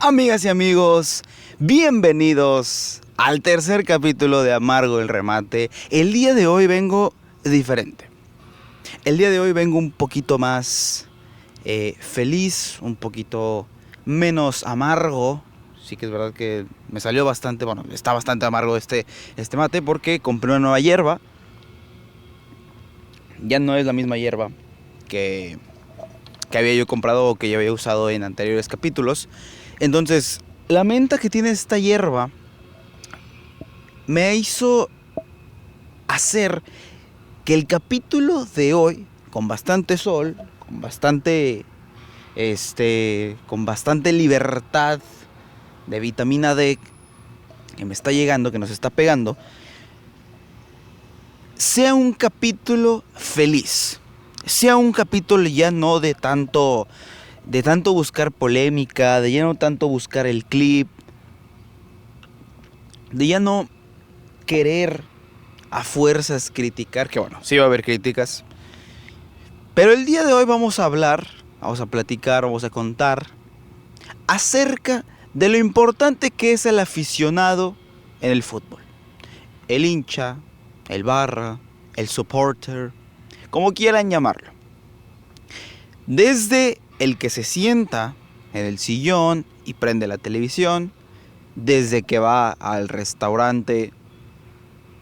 Amigas y amigos, bienvenidos al tercer capítulo de Amargo el Remate. El día de hoy vengo diferente. El día de hoy vengo un poquito más feliz, un poquito menos amargo. Sí que es verdad que me salió bastante, está bastante amargo este mate porque compré una nueva hierba. Ya no es la misma hierba que había yo comprado o que yo había usado en anteriores capítulos. Entonces, la menta que tiene esta hierba me hizo hacer que el capítulo de hoy, con bastante sol, con bastante libertad de vitamina D que me está llegando, que nos está pegando, sea un capítulo feliz. Sea un capítulo ya no de tanto buscar polémica, de ya no tanto buscar el clip, de ya no querer a fuerzas criticar, que bueno, sí va a haber críticas. Pero el día de hoy vamos a platicar, vamos a contar acerca de lo importante que es el aficionado en el fútbol. El hincha, el barra, el supporter, como quieran llamarlo. Desde el que se sienta en el sillón y prende la televisión, desde que va al restaurante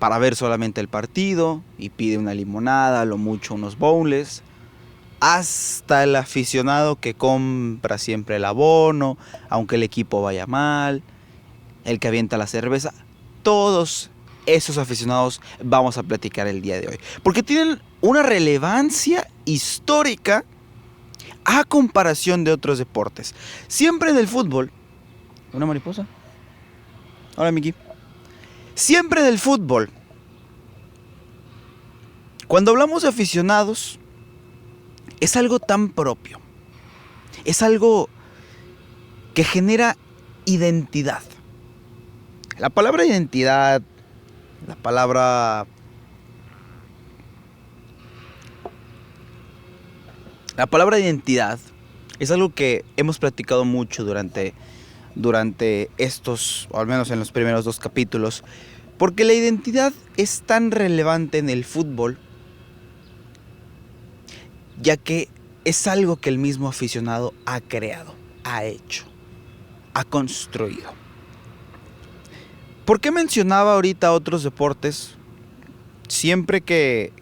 para ver solamente el partido y pide una limonada, a lo mucho unos bowls, hasta el aficionado que compra siempre el abono, aunque el equipo vaya mal, el que avienta la cerveza. Todos esos aficionados vamos a platicar el día de hoy, porque tienen una relevancia histórica a comparación de otros deportes. Siempre en el fútbol... ¿Una mariposa? Hola, Miki. Siempre en el fútbol, cuando hablamos de aficionados, es algo tan propio. Es algo que genera identidad. La palabra identidad, la palabra identidad es algo que hemos platicado mucho durante estos, o al menos en los primeros 2 capítulos, porque la identidad es tan relevante en el fútbol, ya que es algo que el mismo aficionado ha creado, ha hecho, ha construido. ¿Por qué mencionaba ahorita otros deportes? Siempre que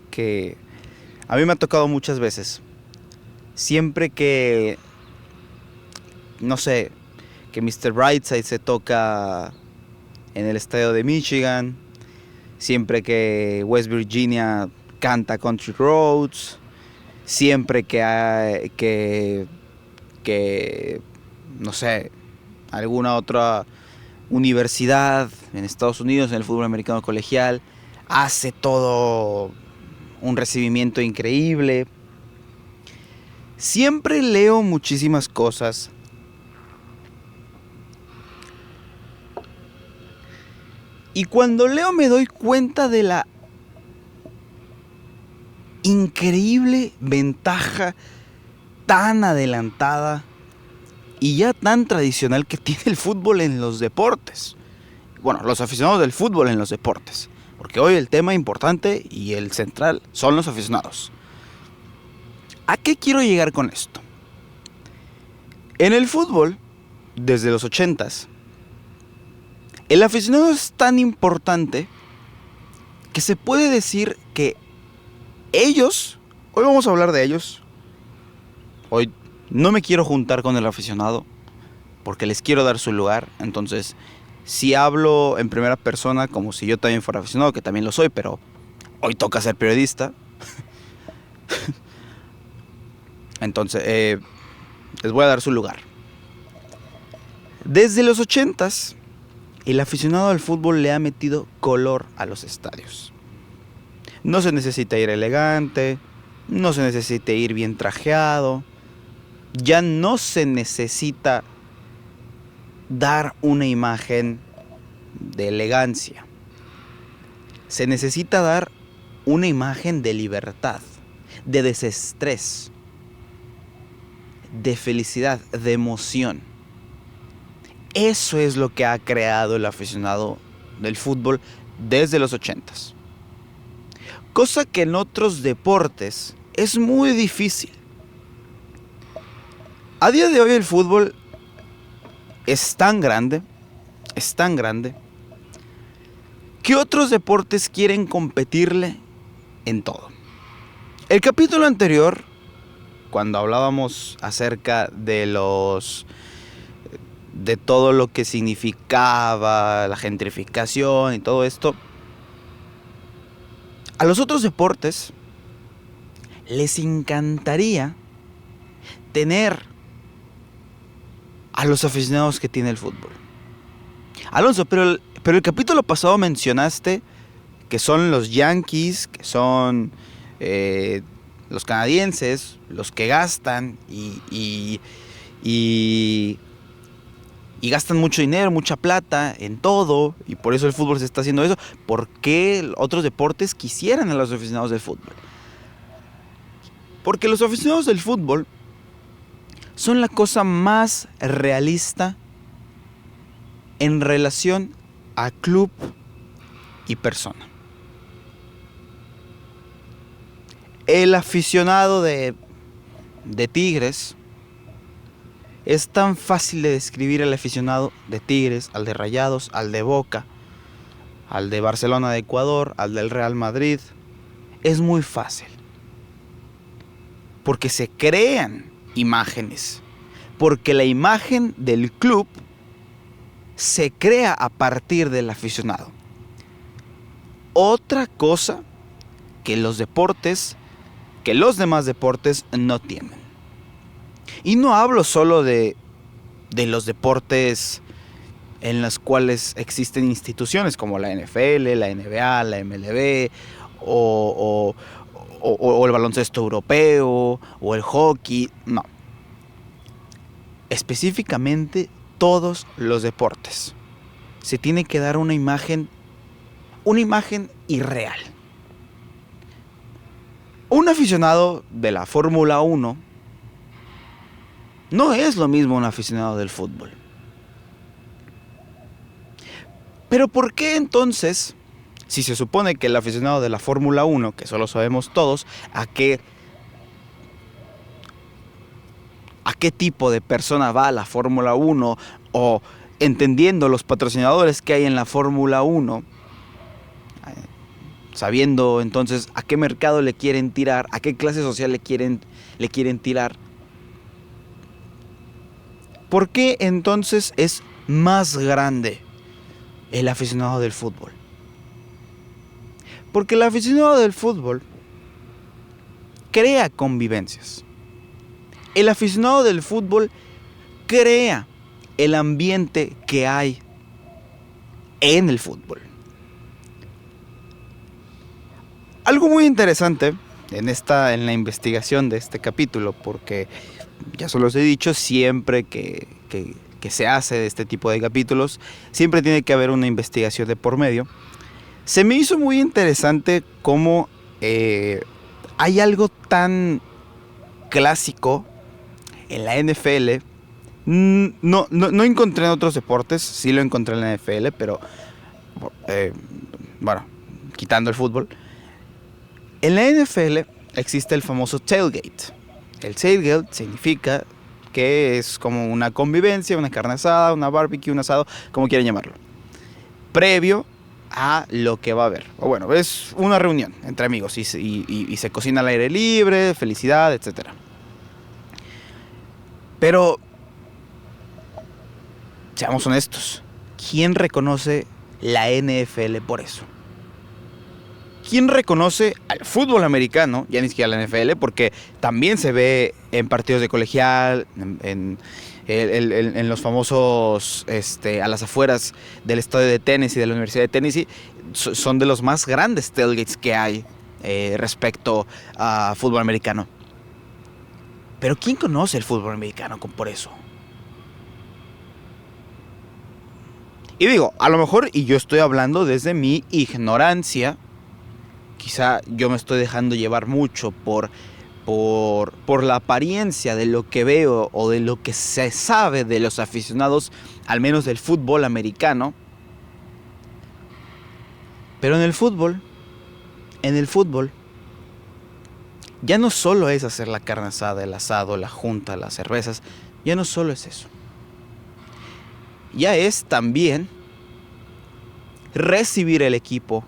a mí me ha tocado muchas veces, siempre que, no sé, que Mr. Brightside se toca en el estadio de Michigan, siempre que West Virginia canta Country Roads, siempre que no sé, alguna otra universidad en Estados Unidos, en el fútbol americano colegial, hace todo un recibimiento increíble. Siempre leo muchísimas cosas y cuando leo me doy cuenta de la increíble ventaja tan adelantada y ya tan tradicional que tiene el fútbol en los deportes. Bueno, los aficionados del fútbol en los deportes. Porque hoy el tema importante y el central son los aficionados. ¿A qué quiero llegar con esto? En el fútbol, desde los 80s, el aficionado es tan importante que se puede decir que ellos, hoy vamos a hablar de ellos, hoy no me quiero juntar con el aficionado porque les quiero dar su lugar. Entonces, si hablo en primera persona como si yo también fuera aficionado, que también lo soy, pero hoy toca ser periodista. Entonces, les voy a dar su lugar. Desde los 80s, el aficionado al fútbol le ha metido color a los estadios. No se necesita ir elegante, no se necesita ir bien trajeado, ya no se necesita dar una imagen de elegancia. Se necesita dar una imagen de libertad, de desestrés, de felicidad, de emoción. Eso es lo que ha creado el aficionado del fútbol desde los 80s. Cosa que en otros deportes es muy difícil. A día de hoy el fútbol es tan grande, que otros deportes quieren competirle en todo. El capítulo anterior, cuando hablábamos acerca de todo lo que significaba la gentrificación y todo esto, a los otros deportes les encantaría tener a los aficionados que tiene el fútbol. Alonso, pero el capítulo pasado mencionaste que son los Yankees, que son los canadienses, los que gastan y gastan mucho dinero, mucha plata en todo, y por eso el fútbol se está haciendo eso. ¿Por qué otros deportes quisieran a los aficionados del fútbol? Porque los aficionados del fútbol son la cosa más realista en relación a club y persona. El aficionado de Tigres, es tan fácil de describir al aficionado de Tigres, al de Rayados, al de Boca, al de Barcelona de Ecuador, al del Real Madrid. Es muy fácil. Porque se crean imágenes. Porque la imagen del club se crea a partir del aficionado. Otra cosa que los demás deportes no tienen. Y no hablo solo de los deportes en los cuales existen instituciones como la NFL, la NBA, la MLB o el baloncesto europeo o el hockey. No. Específicamente todos los deportes. Se tiene que dar una imagen irreal. Un aficionado de la Fórmula 1 no es lo mismo un aficionado del fútbol. Pero ¿por qué entonces, si se supone que el aficionado de la Fórmula 1, que eso lo sabemos todos, a qué tipo de persona va a la Fórmula 1, o entendiendo los patrocinadores que hay en la Fórmula 1, sabiendo entonces a qué mercado le quieren tirar, a qué clase social le quieren tirar? ¿Por qué entonces es más grande el aficionado del fútbol? Porque el aficionado del fútbol crea convivencias. El aficionado del fútbol crea el ambiente que hay en el fútbol. Algo muy interesante en la investigación de este capítulo, porque ya se los he dicho, siempre que se hace este tipo de capítulos, siempre tiene que haber una investigación de por medio. Se me hizo muy interesante cómo hay algo tan clásico en la NFL. No encontré en otros deportes, sí lo encontré en la NFL, pero bueno, quitando el fútbol. En la NFL existe el famoso tailgate. El tailgate significa que es como una convivencia, una carne asada, una barbecue, un asado, como quieran llamarlo, previo a lo que va a haber. O bueno, es una reunión entre amigos y se cocina al aire libre, felicidad, etc. Pero, seamos honestos, ¿quién reconoce la NFL por eso? ¿Quién reconoce al fútbol americano, ya ni siquiera la NFL, porque también se ve en partidos de colegial, en los famosos, a las afueras del estadio de Tennessee, de la Universidad de Tennessee, son de los más grandes tailgates que hay respecto a fútbol americano? Pero ¿quién conoce el fútbol americano por eso? Y digo, a lo mejor, y yo estoy hablando desde mi ignorancia, quizá yo me estoy dejando llevar mucho por la apariencia de lo que veo o de lo que se sabe de los aficionados al menos del fútbol americano. Pero en el fútbol, ya no solo es hacer la carne asada, el asado, la junta, las cervezas, ya no solo es eso. Ya es también recibir el equipo.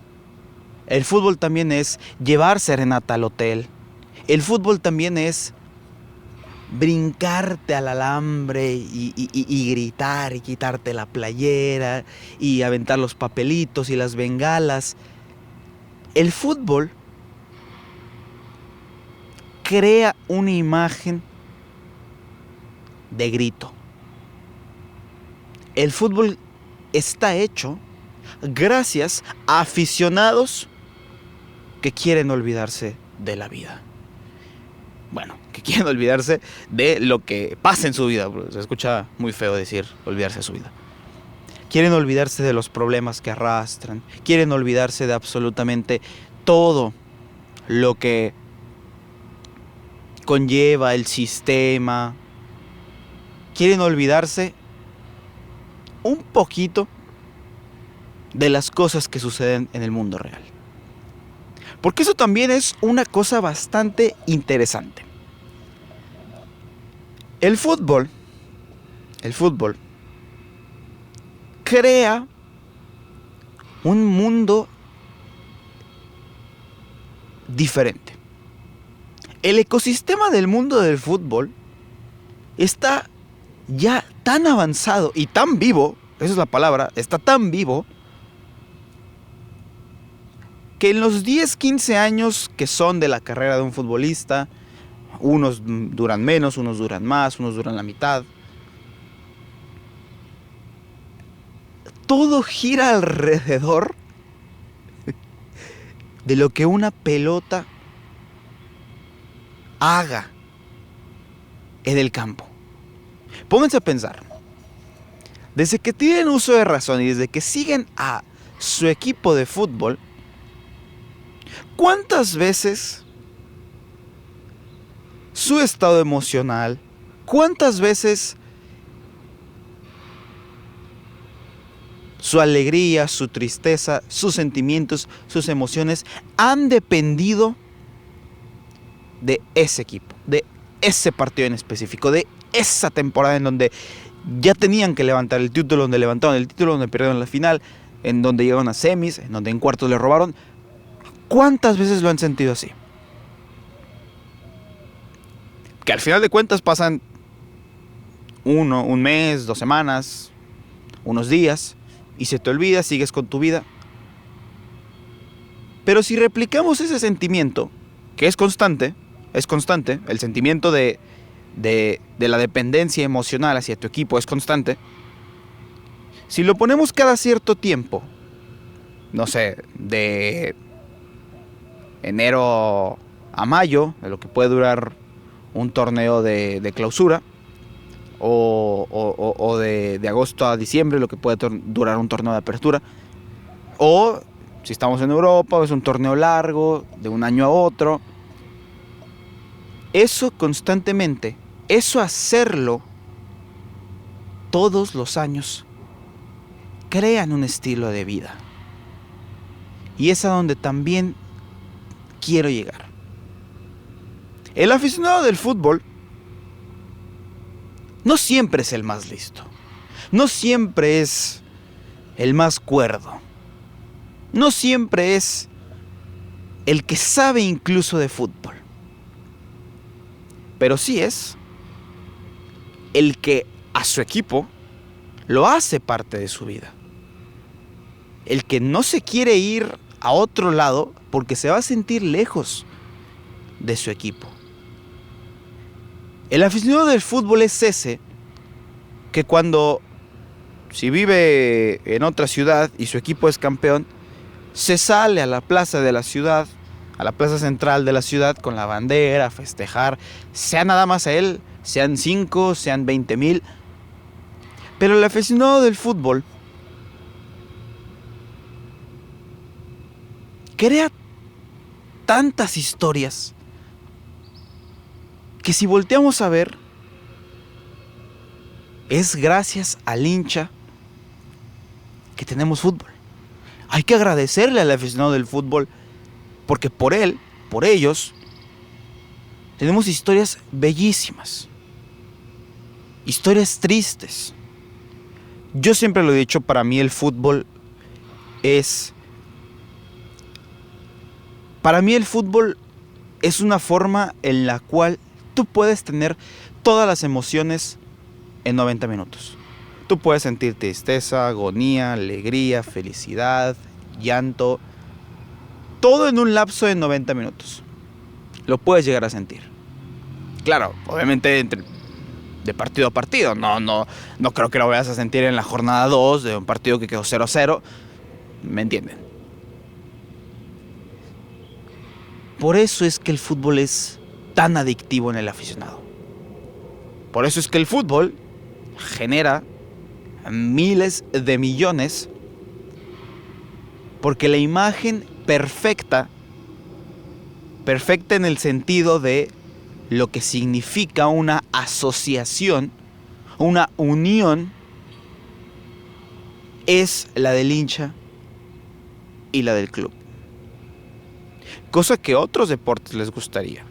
El fútbol también es llevar serenata al hotel. El fútbol también es brincarte al alambre y gritar y quitarte la playera y aventar los papelitos y las bengalas. El fútbol crea una imagen de grito. El fútbol está hecho gracias a aficionados que quieren olvidarse de la vida. Bueno, que quieren olvidarse de lo que pasa en su vida. Se escucha muy feo decir olvidarse de su vida. Quieren olvidarse de los problemas que arrastran. Quieren olvidarse de absolutamente todo lo que conlleva el sistema. Quieren olvidarse un poquito de las cosas que suceden en el mundo real. Porque eso también es una cosa bastante interesante. El fútbol crea un mundo diferente. El ecosistema del mundo del fútbol está ya tan avanzado y tan vivo, esa es la palabra, está tan vivo, que en los 10, 15 años que son de la carrera de un futbolista, unos duran menos, unos duran más, unos duran la mitad, todo gira alrededor de lo que una pelota haga en el campo. Pónganse a pensar, desde que tienen uso de razón y desde que siguen a su equipo de fútbol, ¿cuántas veces su estado emocional, cuántas veces su alegría, su tristeza, sus sentimientos, sus emociones han dependido de ese equipo, de ese partido en específico, de esa temporada en donde ya tenían que levantar el título, donde levantaron el título, donde perdieron la final, en donde llegaron a semis, en donde en cuartos le robaron? ¿Cuántas veces lo han sentido así? Que al final de cuentas pasan un mes, 2 semanas, unos días, y se te olvida, sigues con tu vida. Pero si replicamos ese sentimiento, que es constante, el sentimiento de la dependencia emocional hacia tu equipo es constante, si lo ponemos cada cierto tiempo, no sé, de enero a mayo, de lo que puede durar un torneo de clausura, o de agosto a diciembre, lo que puede durar un torneo de apertura, o si estamos en Europa, es un torneo largo, de un año a otro. Eso constantemente, eso hacerlo todos los años, crean un estilo de vida. Y es a donde también quiero llegar. El aficionado del fútbol no siempre es el más listo, no siempre es el más cuerdo, no siempre es el que sabe incluso de fútbol, pero sí es el que a su equipo lo hace parte de su vida, el que no se quiere ir a otro lado porque se va a sentir lejos de su equipo. El aficionado del fútbol es ese que cuando, si vive en otra ciudad y su equipo es campeón, se sale a la plaza de la ciudad, a la plaza central de la ciudad con la bandera, a festejar, sea nada más a él, sean 5, sean 20,000. Pero el aficionado del fútbol crea tantas historias que si volteamos a ver, es gracias al hincha que tenemos fútbol. Hay que agradecerle al aficionado del fútbol porque por él, por ellos, tenemos historias bellísimas, historias tristes. Yo siempre lo he dicho, para mí el fútbol es... Para mí el fútbol es una forma en la cual tú puedes tener todas las emociones en 90 minutos. Tú puedes sentir tristeza, agonía, alegría, felicidad, llanto. Todo en un lapso de 90 minutos. Lo puedes llegar a sentir. Claro, obviamente de partido a partido. No creo que lo vayas a sentir en la jornada 2 de un partido que quedó 0-0. ¿Me entienden? Por eso es que el fútbol es tan adictivo en el aficionado. Por eso es que el fútbol genera miles de millones, porque la imagen perfecta en el sentido de lo que significa una asociación, una unión, es la del hincha y la del club. Cosa que a otros deportes les gustaría.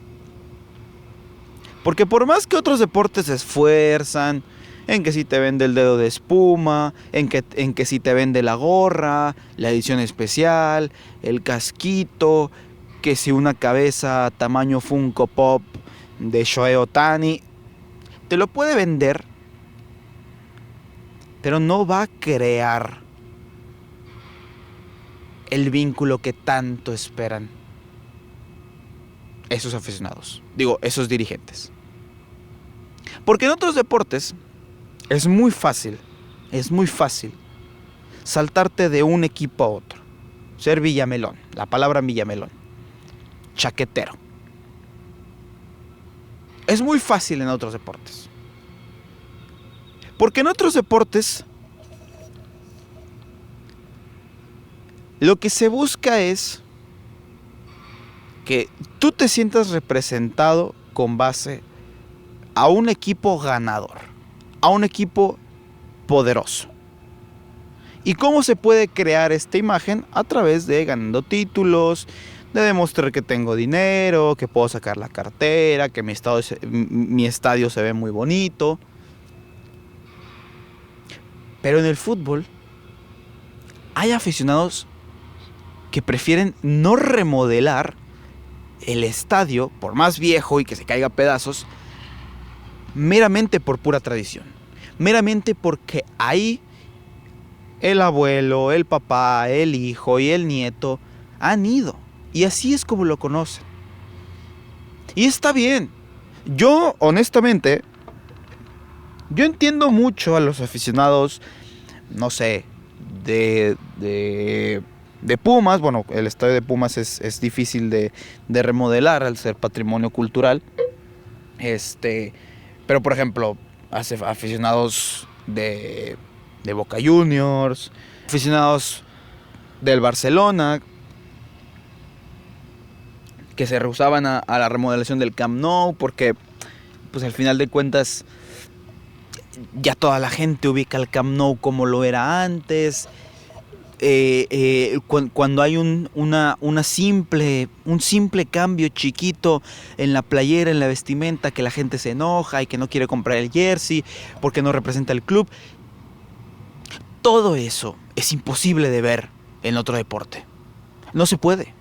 Porque por más que otros deportes se esfuerzan en que si te vende el dedo de espuma, en que si te vende la gorra, la edición especial, el casquito, que si una cabeza tamaño Funko Pop de Shohei Ohtani, te lo puede vender, pero no va a crear el vínculo que tanto esperan esos aficionados, esos dirigentes. Porque en otros deportes es muy fácil saltarte de un equipo a otro, ser villamelón, la palabra villamelón, chaquetero. Es muy fácil en otros deportes. Porque en otros deportes lo que se busca es que tú te sientas representado con base a un equipo ganador, a un equipo poderoso. ¿Y cómo se puede crear esta imagen? A través de ganando títulos, de demostrar que tengo dinero, que puedo sacar la cartera, que mi estadio se ve muy bonito. Pero en el fútbol hay aficionados que prefieren no remodelar el estadio, por más viejo y que se caiga a pedazos, meramente por pura tradición. Meramente porque ahí el abuelo, el papá, el hijo y el nieto han ido. Y así es como lo conocen. Y está bien. Yo, honestamente, yo entiendo mucho a los aficionados, no sé, de Pumas. Bueno, el estadio de Pumas es difícil de remodelar al ser patrimonio cultural. Pero por ejemplo, aficionados de Boca Juniors, aficionados del Barcelona, que se rehusaban a la remodelación del Camp Nou, porque pues al final de cuentas ya toda la gente ubica el Camp Nou como lo era antes. Cuando hay un simple cambio chiquito en la playera, en la vestimenta, que la gente se enoja y que no quiere comprar el jersey porque no representa el club. Todo eso es imposible de ver en otro deporte. No se puede.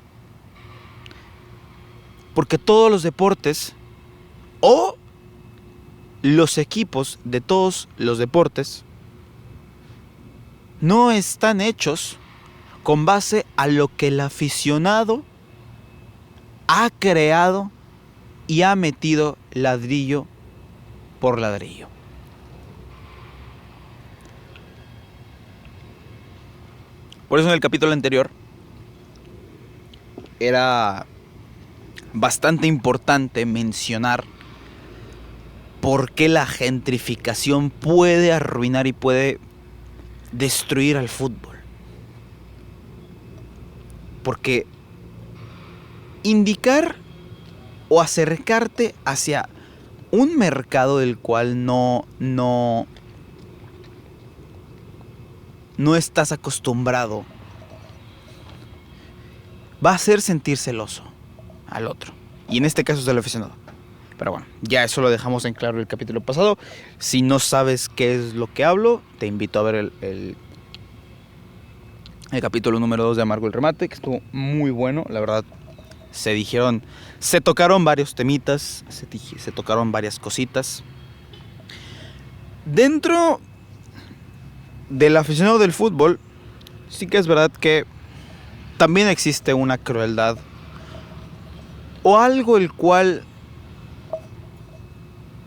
Porque todos los deportes o los equipos de todos los deportes no están hechos con base a lo que el aficionado ha creado y ha metido ladrillo por ladrillo. Por eso en el capítulo anterior era bastante importante mencionar por qué la gentrificación puede arruinar y puede destruir al fútbol. Porque indicar o acercarte hacia un mercado del cual no no estás acostumbrado, va a hacer sentir celoso al otro. Y en este caso es el aficionado. Pero bueno, ya eso lo dejamos en claro el capítulo pasado. Si no sabes qué es lo que hablo, te invito a ver el capítulo número 2 de Amargo el Remate, que estuvo muy bueno, la verdad. Se tocaron varios temitas, se tocaron varias cositas. Dentro del aficionado del fútbol, sí que es verdad que también existe una crueldad o algo el cual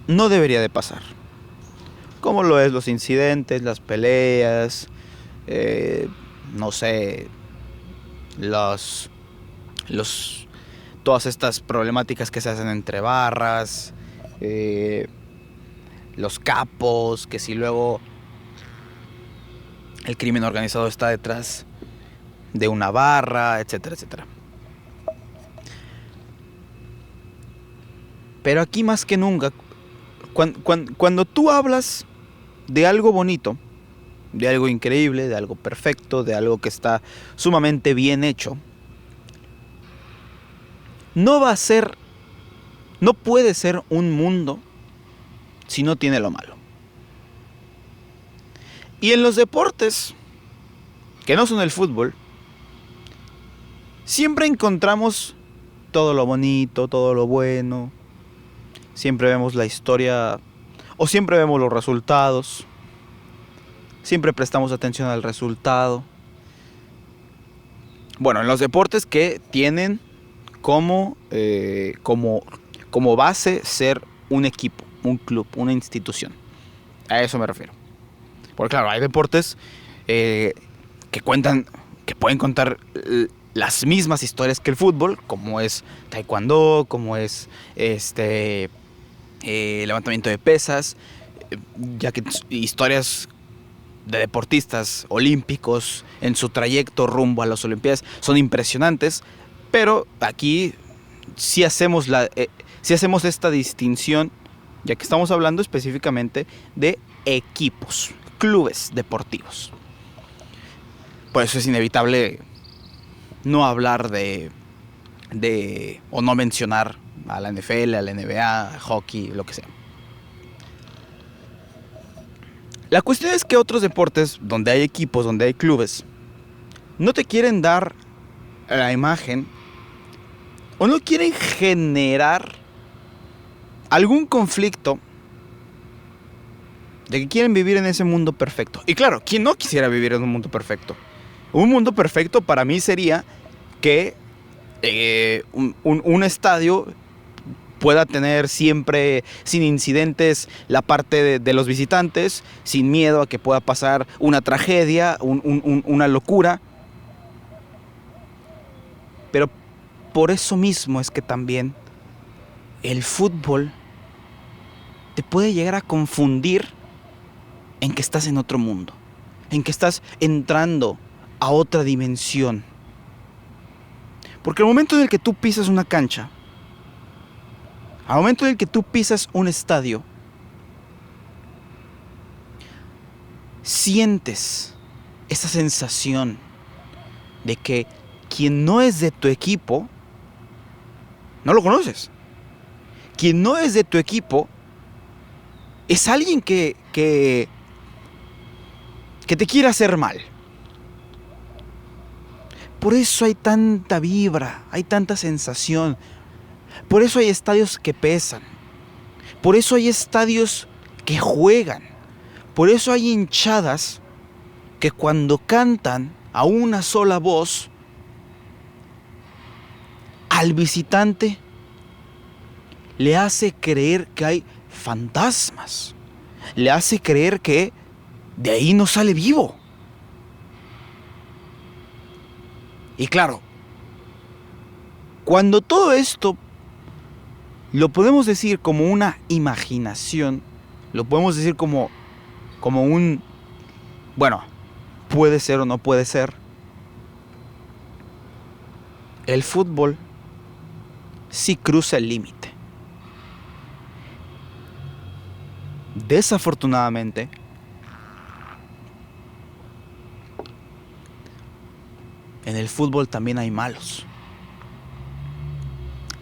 no debería de pasar, como lo es los incidentes, las peleas, no sé, todas estas problemáticas que se hacen entre barras, los capos, que si luego el crimen organizado está detrás de una barra, etcétera, etcétera. Pero aquí más que nunca, cuando tú hablas de algo bonito, de algo increíble, de algo perfecto, de algo que está sumamente bien hecho, no puede ser un mundo si no tiene lo malo. Y en los deportes, que no son el fútbol, siempre encontramos todo lo bonito, todo lo bueno. Siempre vemos la historia, o siempre vemos los resultados. Siempre prestamos atención al resultado. Bueno, en los deportes que tienen como base ser un equipo, un club, una institución. A eso me refiero. Porque claro, hay deportes que pueden contar las mismas historias que el fútbol, como es taekwondo, como es levantamiento de pesas, ya que historias de deportistas olímpicos en su trayecto rumbo a las Olimpiadas son impresionantes, pero aquí sí hacemos esta distinción, ya que estamos hablando específicamente de equipos, clubes deportivos. Por eso es inevitable no hablar o no mencionar a la NFL, a la NBA, a hockey, lo que sea. La cuestión es que otros deportes, donde hay equipos, donde hay clubes, no te quieren dar la imagen o no quieren generar algún conflicto de que quieren vivir en ese mundo perfecto. Y claro, ¿quién no quisiera vivir en un mundo perfecto? Un mundo perfecto para mí sería que un estadio pueda tener siempre sin incidentes la parte de los visitantes, sin miedo a que pueda pasar una tragedia, una locura. Pero por eso mismo es que también el fútbol te puede llegar a confundir en que estás en otro mundo, en que estás entrando a otra dimensión. Porque al momento en el que tú pisas una cancha, al momento en el que tú pisas un estadio, sientes esa sensación de que quien no es de tu equipo, no lo conoces. Quien no es de tu equipo es alguien que te quiere hacer mal. Por eso hay tanta vibra, hay tanta sensación. Por eso hay estadios que pesan. Por eso hay estadios que juegan. Por eso hay hinchadas que cuando cantan a una sola voz, al visitante le hace creer que hay fantasmas. Le hace creer que de ahí no sale vivo. Y claro, cuando todo esto lo podemos decir como una imaginación, lo podemos decir como un, bueno, puede ser o no puede ser, el fútbol sí cruza el límite. Desafortunadamente, en el fútbol también hay malos.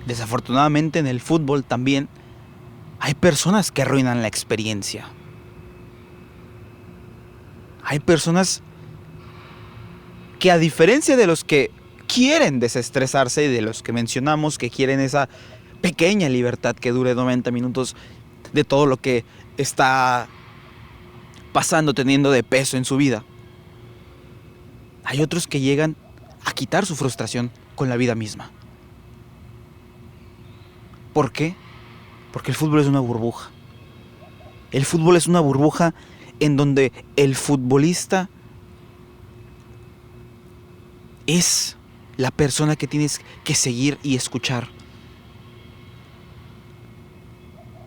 Desafortunadamente en el fútbol también hay personas que arruinan la experiencia. Hay personas que, a diferencia de los que quieren desestresarse y de los que mencionamos que quieren esa pequeña libertad que dure 90 minutos de todo lo que está pasando, teniendo de peso en su vida, hay otros que llegan a quitar su frustración con la vida misma. ¿Por qué? Porque el fútbol es una burbuja. El fútbol es una burbuja en donde el futbolista es la persona que tienes que seguir y escuchar.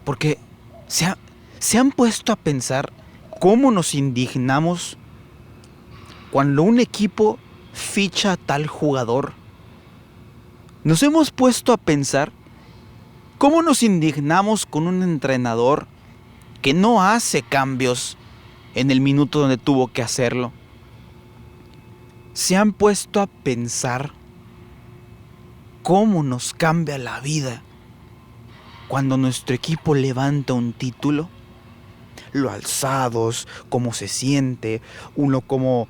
Porque se han puesto a pensar cómo nos indignamos cuando un equipo ficha a tal jugador. Nos hemos puesto a pensar cómo nos indignamos con un entrenador que no hace cambios en el minuto donde tuvo que hacerlo. Se han puesto a pensar cómo nos cambia la vida cuando nuestro equipo levanta un título. Lo alzados, cómo se siente, uno cómo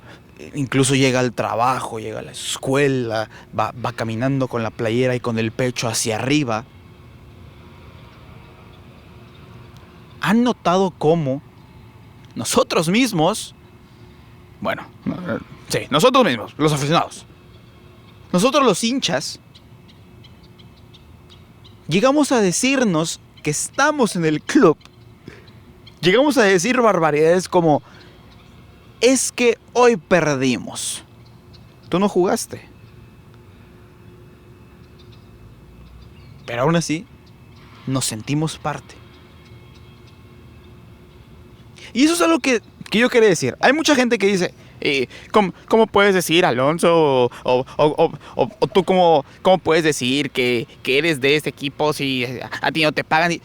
incluso llega al trabajo, llega a la escuela, va caminando con la playera y con el pecho hacia arriba. ¿Han notado cómo nosotros mismos, nosotros mismos, los aficionados, nosotros los hinchas, llegamos a decirnos que estamos en el club? Llegamos a decir barbaridades como: es que hoy perdimos. Tú no jugaste. Pero aún así, nos sentimos parte. Y eso es algo que yo quería decir. Hay mucha gente que dice: ¿cómo puedes decir, Alonso? O tú, ¿cómo puedes decir que eres de este equipo si a ti no te pagan?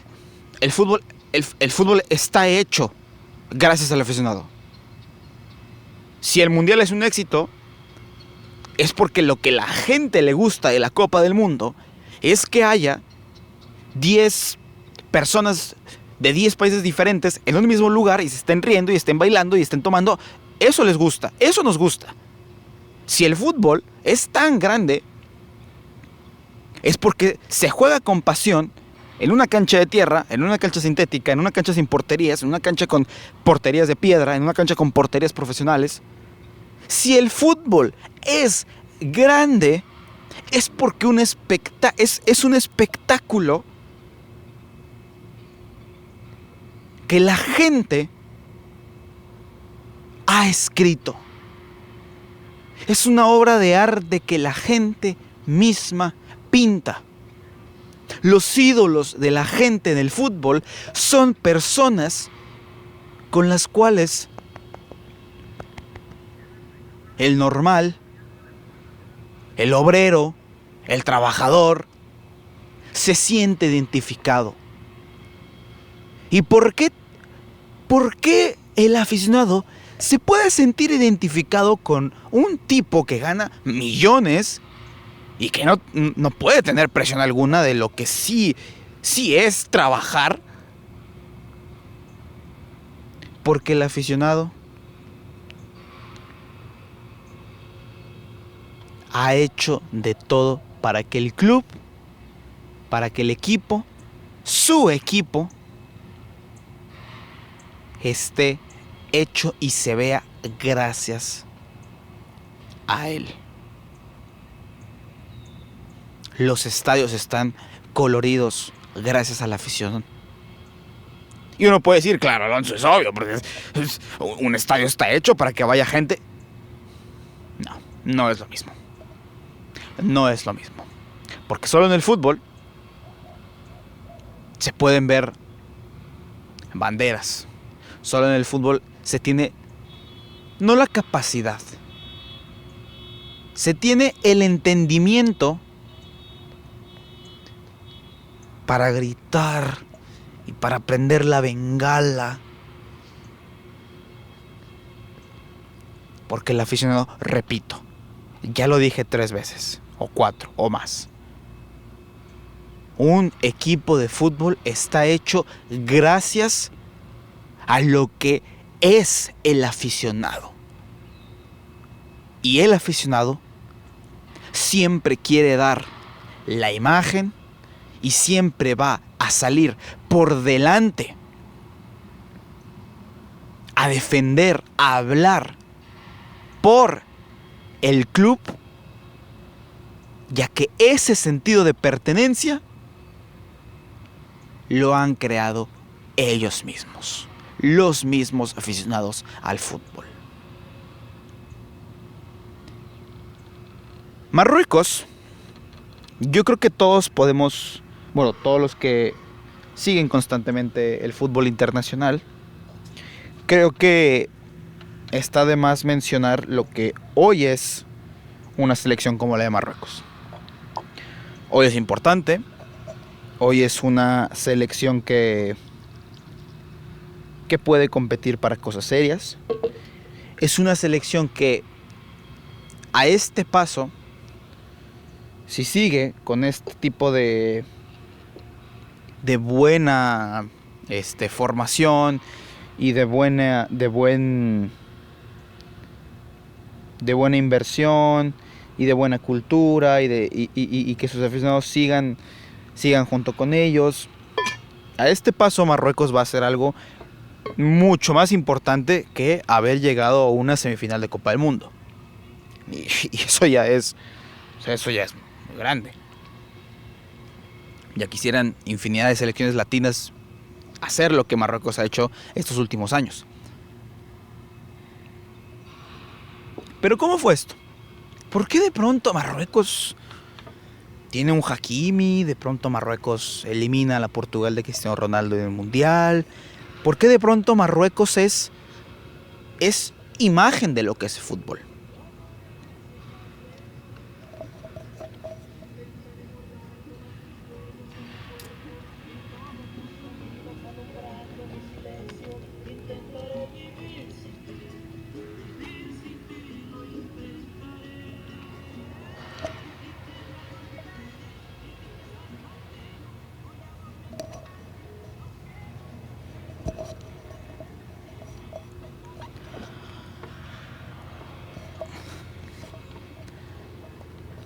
El fútbol está hecho gracias al aficionado. Si el mundial es un éxito, es porque lo que la gente le gusta de la Copa del Mundo es que haya 10 personas de 10 países diferentes en un mismo lugar y se estén riendo y estén bailando y estén tomando. Eso les gusta, eso nos gusta. Si el fútbol es tan grande, es porque se juega con pasión en una cancha de tierra, en una cancha sintética, en una cancha sin porterías, en una cancha con porterías de piedra, en una cancha con porterías profesionales. Si el fútbol es grande, es porque es un espectáculo que la gente ha escrito. Es una obra de arte que la gente misma pinta. Los ídolos de la gente en el fútbol son personas con las cuales el normal, el obrero, el trabajador se siente identificado. ¿Y por qué el aficionado se puede sentir identificado con un tipo que gana millones y que no puede tener presión alguna de lo que sí es trabajar? Porque el aficionado ha hecho de todo para que el club, para que el equipo, su equipo, esté hecho y se vea gracias a él. Los estadios están coloridos gracias a la afición. Y uno puede decir: claro, Alonso, es obvio, porque un estadio está hecho para que vaya gente. No es lo mismo. No es lo mismo. Porque solo en el fútbol se pueden ver banderas. Solo en el fútbol se tiene no la capacidad, se tiene el entendimiento para gritar y para prender la bengala. Porque el aficionado, repito, Ya lo dije 3 veces, o 4, o más. Un equipo de fútbol está hecho gracias a lo que es el aficionado. Y el aficionado siempre quiere dar la imagen y siempre va a salir por delante a defender, a hablar por el club, ya que ese sentido de pertenencia lo han creado ellos mismos, los mismos aficionados al fútbol. Marruecos, yo creo que todos podemos, bueno, todos los que siguen constantemente el fútbol internacional, creo que está de más mencionar lo que hoy es una selección como la de Marruecos. Hoy es importante, hoy es una selección que puede competir para cosas serias. Es una selección que a este paso, si sigue con este tipo de buena formación y de buena inversión y de buena cultura y que sus aficionados sigan junto con ellos, a este paso Marruecos va a hacer algo mucho más importante que haber llegado a una semifinal de Copa del Mundo. Y eso ya es, muy grande. Ya quisieran infinidad de selecciones latinas hacer lo que Marruecos ha hecho estos últimos años. Pero ¿cómo fue esto? ¿Por qué de pronto Marruecos tiene un Hakimi? De pronto Marruecos elimina a la Portugal de Cristiano Ronaldo en el Mundial. ¿Por qué de pronto Marruecos es imagen de lo que es el fútbol?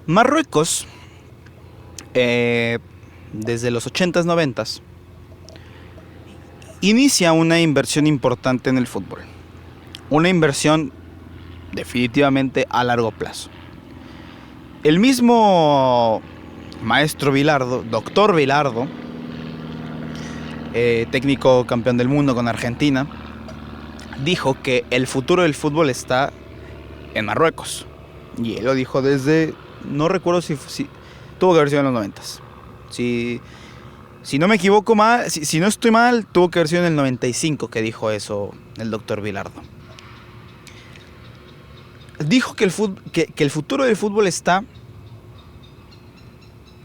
Marruecos, desde los 80s, 90s, inicia una inversión importante en el fútbol. Una inversión definitivamente a largo plazo. El mismo maestro Bilardo, doctor Bilardo, técnico campeón del mundo con Argentina, dijo que el futuro del fútbol está en Marruecos. Y él lo dijo desde, no recuerdo si tuvo que haber sido en los 90s. Si no me equivoco mal, si no estoy mal, tuvo que haber sido en el 95 que dijo eso el doctor Bilardo. Dijo que el futuro del fútbol está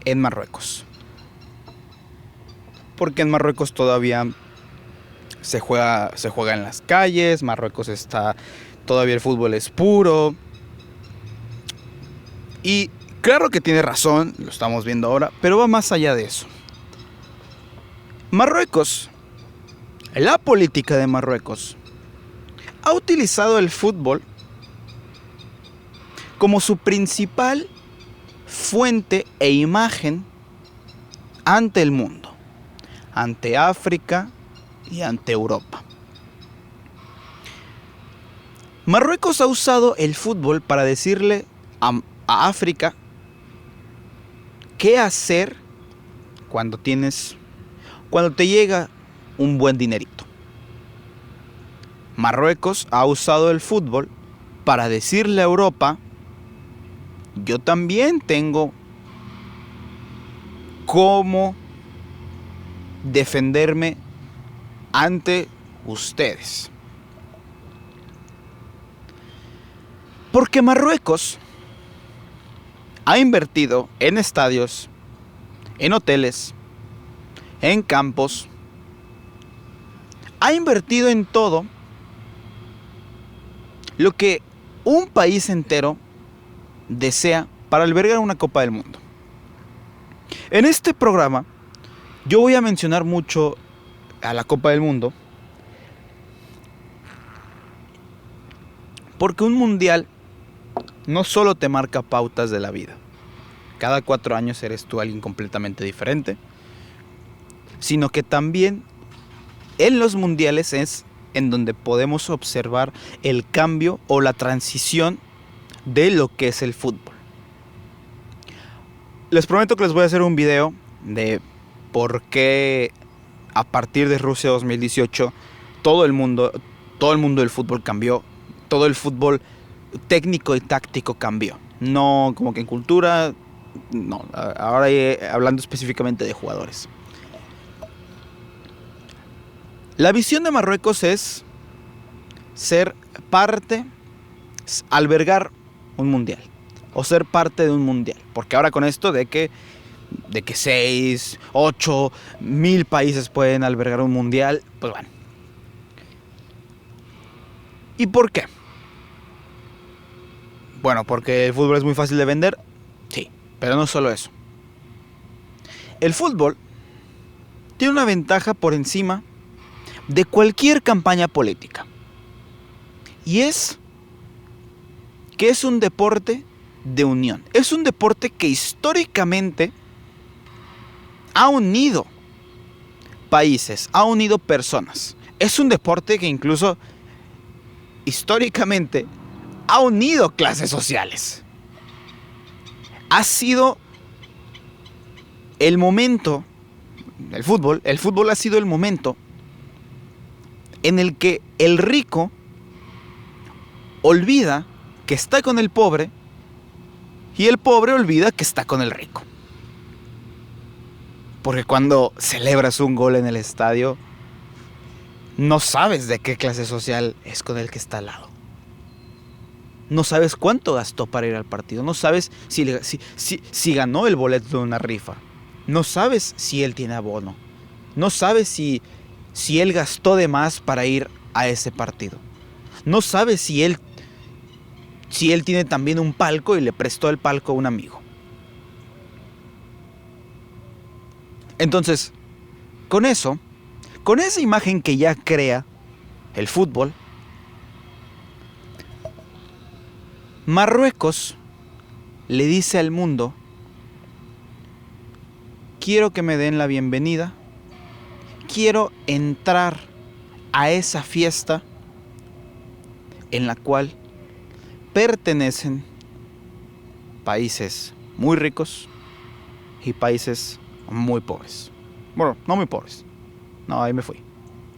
en Marruecos. Porque en Marruecos todavía se juega en las calles, Marruecos está, todavía el fútbol es puro. Y claro que tiene razón, lo estamos viendo ahora, pero va más allá de eso. Marruecos, la política de Marruecos, ha utilizado el fútbol como su principal fuente e imagen ante el mundo, ante África y ante Europa. Marruecos ha usado el fútbol para decirle a África qué hacer cuando te llega un buen dinerito. Marruecos ha usado el fútbol para decirle a Europa: yo también tengo cómo defenderme ante ustedes. Porque Marruecos ha invertido en estadios, en hoteles, en campos, ha invertido en todo lo que un país entero desea para albergar una Copa del Mundo. En este programa yo voy a mencionar mucho a la Copa del Mundo porque un mundial no solo te marca pautas de la vida. Cada 4 años eres tú alguien completamente diferente, sino que también en los mundiales es en donde podemos observar el cambio o la transición de lo que es el fútbol. Les prometo que les voy a hacer un video de por qué a partir de Rusia 2018 todo el mundo del fútbol cambió, todo el fútbol técnico y táctico cambió. No como que en cultura, no, ahora hablando específicamente de jugadores. La visión de Marruecos es ser parte, albergar un mundial o ser parte de un mundial. Porque ahora con esto de que 6, 8, 1000 países pueden albergar un mundial, pues bueno. ¿Y por qué? Bueno, porque el fútbol es muy fácil de vender, sí, pero no solo eso. El fútbol tiene una ventaja por encima de cualquier campaña política. Y es que es un deporte de unión. Es un deporte que históricamente ha unido países, ha unido personas. Es un deporte que incluso históricamente ha unido clases sociales. Ha sido el momento, el fútbol ha sido el momento en el que el rico olvida que está con el pobre y el pobre olvida que está con el rico. Porque cuando celebras un gol en el estadio, no sabes de qué clase social es con el que está al lado. No sabes cuánto gastó para ir al partido. No sabes si ganó el boleto de una rifa. No sabes si él tiene abono. No sabes si él gastó de más para ir a ese partido. No sabes si él tiene también un palco y le prestó el palco a un amigo. Entonces, con esa imagen que ya crea el fútbol, Marruecos le dice al mundo: quiero que me den la bienvenida, quiero entrar a esa fiesta en la cual pertenecen países muy ricos y países muy pobres. Bueno, no muy pobres. No, ahí me fui.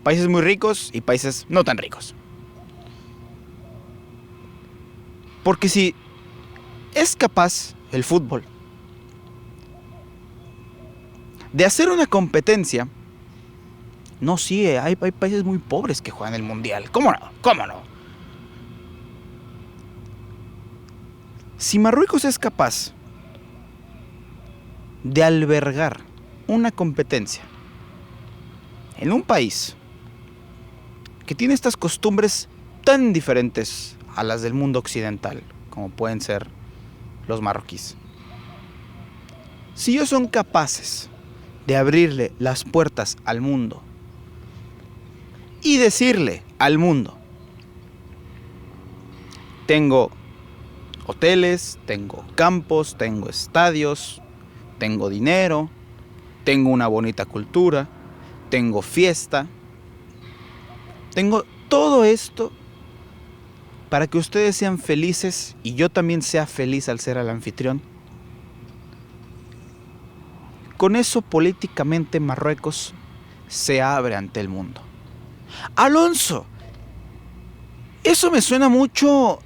Países muy ricos y países no tan ricos. Porque si es capaz el fútbol de hacer una competencia, no, sí, hay países muy pobres que juegan el mundial. ¿Cómo no? ¿Cómo no? Si Marruecos es capaz de albergar una competencia en un país que tiene estas costumbres tan diferentes a las del mundo occidental, como pueden ser los marroquíes, si ellos son capaces de abrirle las puertas al mundo y decirle al mundo: tengo hoteles, tengo campos, tengo estadios, tengo dinero, tengo una bonita cultura, tengo fiesta, tengo todo esto para que ustedes sean felices y yo también sea feliz al ser el anfitrión. Con eso políticamente Marruecos se abre ante el mundo. Alonso, eso me suena mucho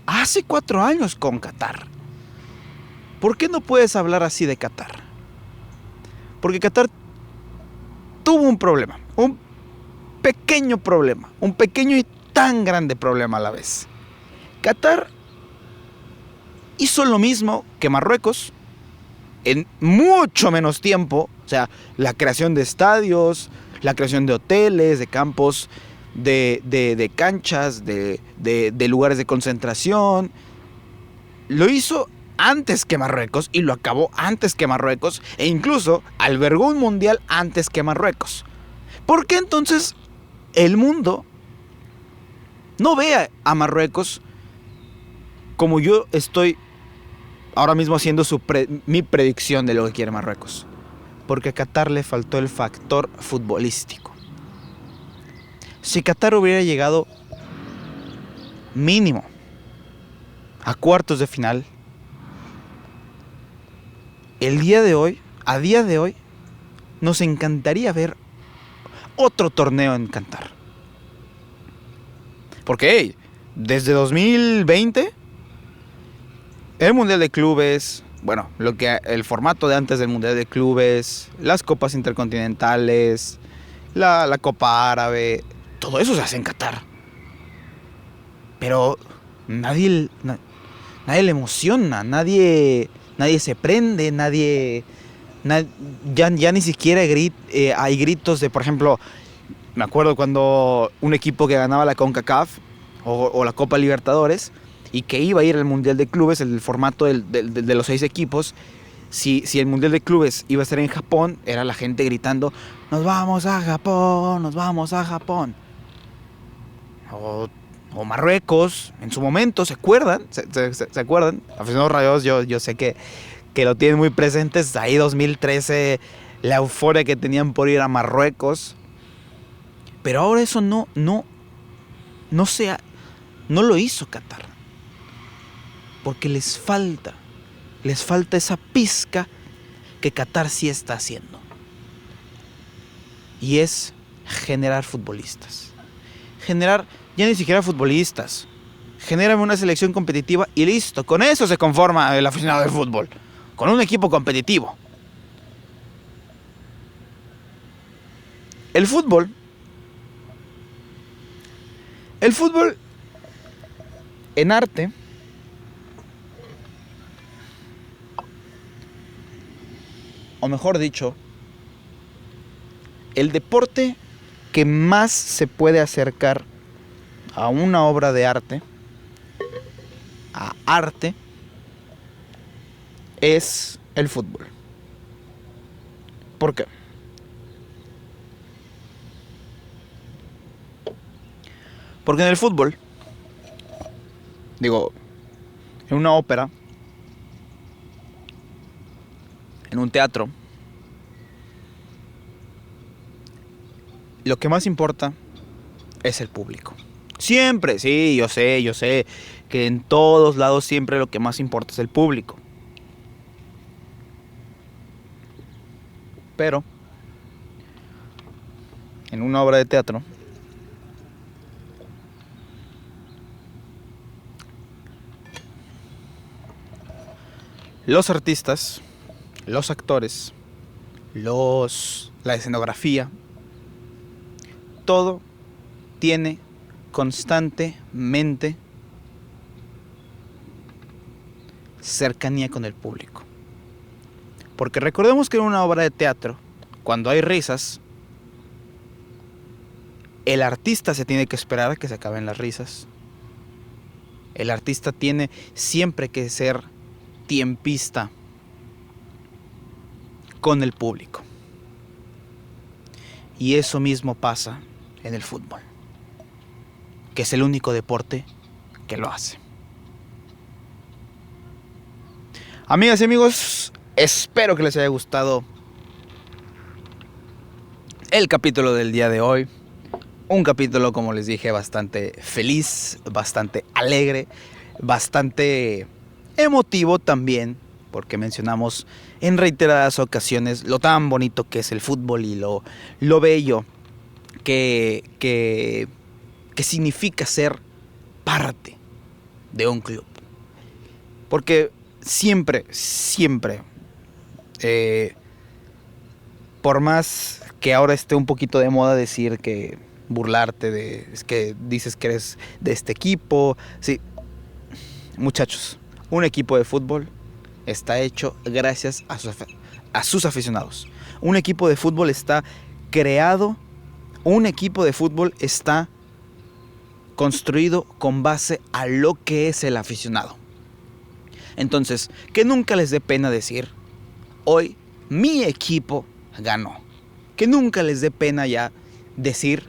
hace 4 años con Qatar. ¿Por qué no puedes hablar así de Qatar? Porque Qatar tuvo un problema, un pequeño problema, un pequeño y tan grande problema a la vez. Qatar hizo lo mismo que Marruecos en mucho menos tiempo, o sea, la creación de estadios, la creación de hoteles, de campos, de canchas, de lugares de concentración. lo hizo antes que Marruecos y lo acabó antes que Marruecos, e incluso albergó un mundial antes que Marruecos. ¿Por qué entonces el mundo no ve a Marruecos como yo estoy ahora mismo haciendo mi predicción de lo que quiere Marruecos? Porque a Qatar le faltó el factor futbolístico. Si Qatar hubiera llegado mínimo a cuartos de final, a día de hoy, nos encantaría ver otro torneo en Qatar. Porque desde 2020, el Mundial de Clubes, bueno, el formato de antes del Mundial de Clubes, las copas intercontinentales, la Copa Árabe, todo eso se hace en Qatar. Pero nadie le emociona, nadie se prende, ya ni siquiera hay gritos de, por ejemplo, me acuerdo cuando un equipo que ganaba la CONCACAF o la Copa Libertadores y que iba a ir al Mundial de Clubes, el formato de los 6 equipos, si el Mundial de Clubes iba a ser en Japón, era la gente gritando, ¡nos vamos a Japón! ¡Nos vamos a Japón! O Marruecos, en su momento, ¿se acuerdan? ¿Se acuerdan? Aficionados rayados, yo sé que lo tienen muy presentes. Ahí 2013, la euforia que tenían por ir a Marruecos. Pero ahora eso no lo hizo Qatar. Porque les falta esa pizca que Qatar sí está haciendo. Y es generar futbolistas. Ya ni siquiera futbolistas. Genérame una selección competitiva y listo. Con eso se conforma el aficionado del fútbol. Con un equipo competitivo. El fútbol en arte o mejor dicho, el deporte que más se puede acercar a una obra de arte, a arte, es el fútbol. ¿Por qué? Porque en el fútbol, en una ópera, en un teatro, lo que más importa es el público. Siempre, sí, yo sé que en todos lados siempre lo que más importa es el público. Pero en una obra de teatro, los artistas, los actores, la escenografía, todo tiene constantemente cercanía con el público. Porque recordemos que en una obra de teatro, cuando hay risas, el artista se tiene que esperar a que se acaben las risas. El artista tiene siempre que ser tiempista con el público. Y eso mismo pasa en el fútbol, que es el único deporte que lo hace. Amigas y amigos, espero que les haya gustado el capítulo del día de hoy. Un capítulo, como les dije, bastante feliz, bastante alegre, bastante emotivo también, porque mencionamos en reiteradas ocasiones lo tan bonito que es el fútbol y lo bello que significa ser parte de un club. Porque siempre, por más que ahora esté un poquito de moda decir que burlarte es que dices que eres de este equipo, sí, muchachos, un equipo de fútbol está hecho gracias a sus aficionados. Un equipo de fútbol está creado, un equipo de fútbol está construido con base a lo que es el aficionado. Entonces, que nunca les dé pena decir, hoy mi equipo ganó. Que nunca les dé pena ya decir,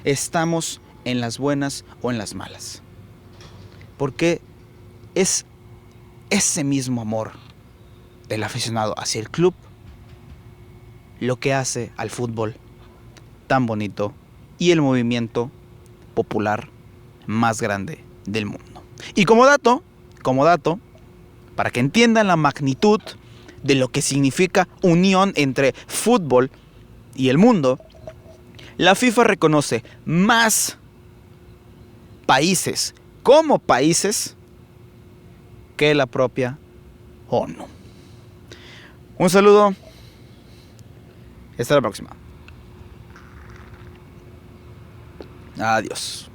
estamos en las buenas o en las malas. Porque es ese mismo amor del aficionado hacia el club lo que hace al fútbol tan bonito y el movimiento popular más grande del mundo. Y como dato, para que entiendan la magnitud de lo que significa unión entre fútbol y el mundo, la FIFA reconoce más países como países que la propia ONU. Un saludo. Hasta la próxima. Adiós.